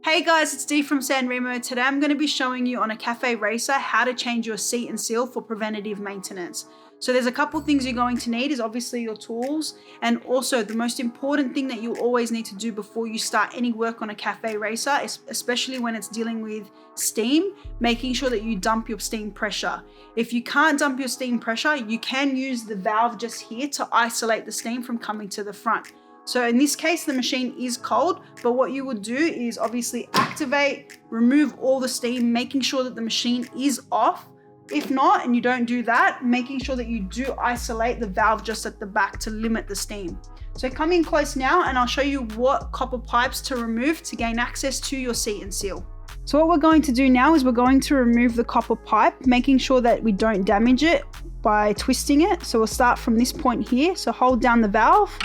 Hey guys, it's Dee from Sanremo. Today I'm going to be showing you on a cafe racer how to change your seat and seal for preventative maintenance. So there's a couple things you're going to need is obviously your tools, and also the most important thing that you'll always need to do before you start any work on a cafe racer, especially when it's dealing with steam, making sure that you dump your steam pressure. If you can't dump your steam pressure, you can use the valve just here to isolate the steam from coming to the front. So in this case, the machine is cold, but what you would do is obviously activate, remove all the steam, making sure that the machine is off. If not, and you don't do that, making sure that you do isolate the valve just at the back to limit the steam. So come in close now and I'll show you what copper pipes to remove to gain access to your seat and seal. So what we're going to do now is we're going to remove the copper pipe, making sure that we don't damage it by twisting it. So we'll start from this point here. So hold down the valve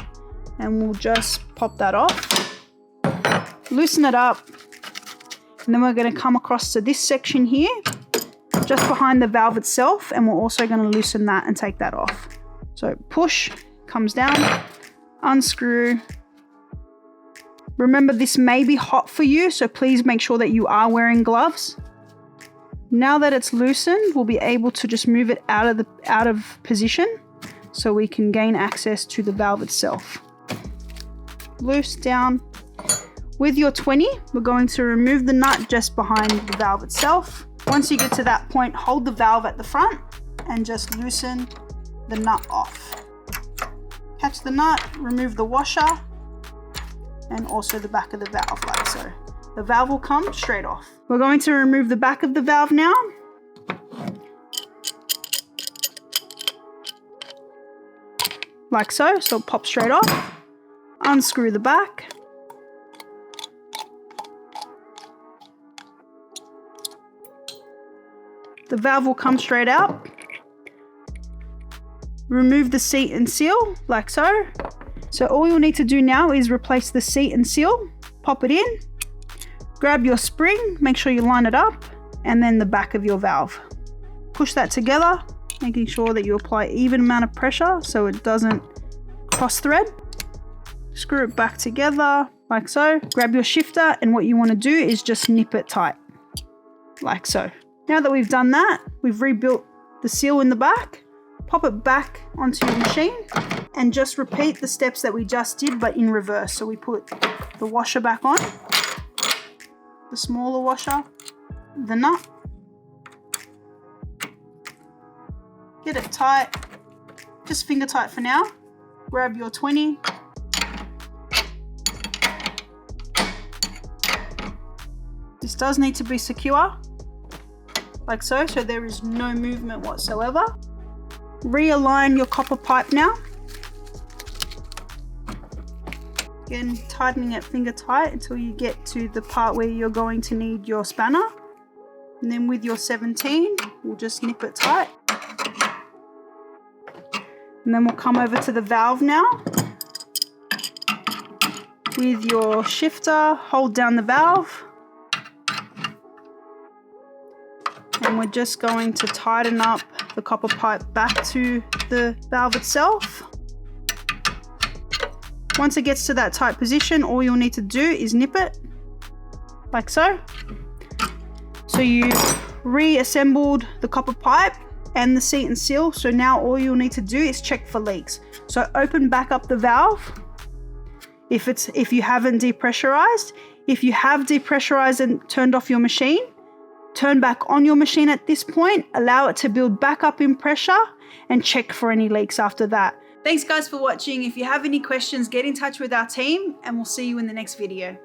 and we'll just pop that off, loosen it up, and then we're going to come across to this section here, just behind the valve itself, and we're also going to loosen that and take that off. So push, comes down, unscrew. Remember, this may be hot for you, so please make sure that you are wearing gloves. Now that it's loosened, we'll be able to just move it out of position so we can gain access to the valve itself. Loose down. With your 20, we're going to remove the nut just behind the valve itself. Once you get to that point, hold the valve at the front and just loosen the nut off. Catch the nut, remove the washer, and also the back of the valve like so. The valve will come straight off. We're going to remove the back of the valve now. Like so, so it'll pop straight off. Unscrew the back. The valve will come straight out. Remove the seat and seal, like so. So all you'll need to do now is replace the seat and seal, pop it in, grab your spring, make sure you line it up, and then the back of your valve. Push that together, making sure that you apply even amount of pressure so it doesn't cross thread. Screw it back together, like so. Grab your shifter, and what you want to do is just nip it tight, like so. Now that we've done that, we've rebuilt the seal in the back, pop it back onto your machine, and just repeat the steps that we just did, but in reverse. So we put the washer back on, the smaller washer, the nut, get it tight, just finger tight for now. Grab your 20, this does need to be secure, like so, so there is no movement whatsoever. Realign your copper pipe now. Again, tightening it finger tight until you get to the part where you're going to need your spanner. And then with your 17, we'll just nip it tight. And then we'll come over to the valve now. With your shifter, hold down the valve. And we're just going to tighten up the copper pipe back to the valve itself. Once it gets to that tight position, all you'll need to do is nip it, like so. So you reassembled the copper pipe and the seat and seal. So now all you'll need to do is check for leaks. So open back up the valve if you haven't depressurized. If you have depressurized and turned off your machine, turn back on your machine at this point, allow it to build back up in pressure, and check for any leaks after that. Thanks guys for watching. If you have any questions, get in touch with our team and we'll see you in the next video.